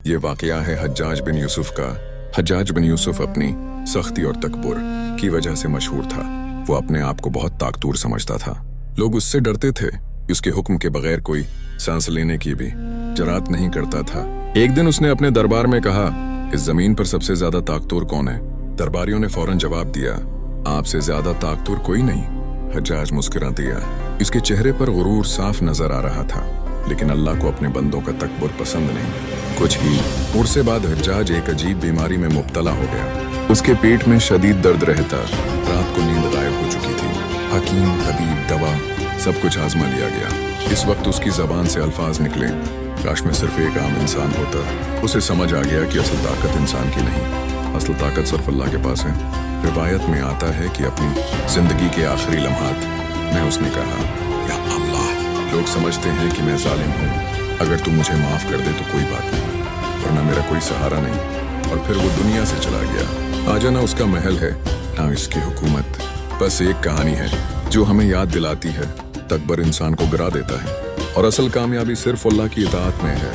ये वाकया है हज्जाज बिन यूसुफ का। हज्जाज बिन यूसुफ अपनी सख्ती और तकब्बुर की वजह से मशहूर था। वो अपने आप को बहुत ताकतवर समझता था। लोग उससे डरते थे। उसके हुक्म के बगैर कोई सांस लेने की भी जरात नहीं करता था। एक दिन उसने अपने दरबार में कहा, इस जमीन पर सबसे ज्यादा ताकतवर कौन है? दरबारियों ने फौरन जवाब दिया, आपसे ज्यादा ताकतवर कोई नहीं। हज्जाज मुस्कुरा दिया। इसके चेहरे पर गुरूर साफ नजर आ रहा था, लेकिन अल्लाह को अपने बंदों का तकब्बुर पसंद नहीं। कुछ ही उर्से बाद हज्जाज एक अजीब बीमारी में मुब्तला हो गया। उसके पेट में शदीद दर्द रहता। रात को नींद गायब हो चुकी थी। हकीम, तबीब, दवा सब कुछ आजमा लिया गया। इस वक्त उसकी जबान से अल्फाज निकले, काश में सिर्फ एक आम इंसान होता। उसे समझ आ गया कि असल ताकत इंसान की नहीं, असल ताकत सिर्फ अल्लाह के पास है। रिवायत में आता है कि अपनी जिंदगी के आखिरी लम्हात में उसने कहा, या अल्लाह, लोग समझते हैं कि मैं जालिम हूँ, अगर तू मुझे माफ कर दे तो कोई बात नहीं, वरना मेरा कोई सहारा नहीं। और फिर वो दुनिया से चला गया। आजा ना उसका महल है, ना इसकी हुकूमत। बस एक कहानी है जो हमें याद दिलाती है, तकबर इंसान को गिरा देता है और असल कामयाबी सिर्फ अल्लाह की इताअत में है।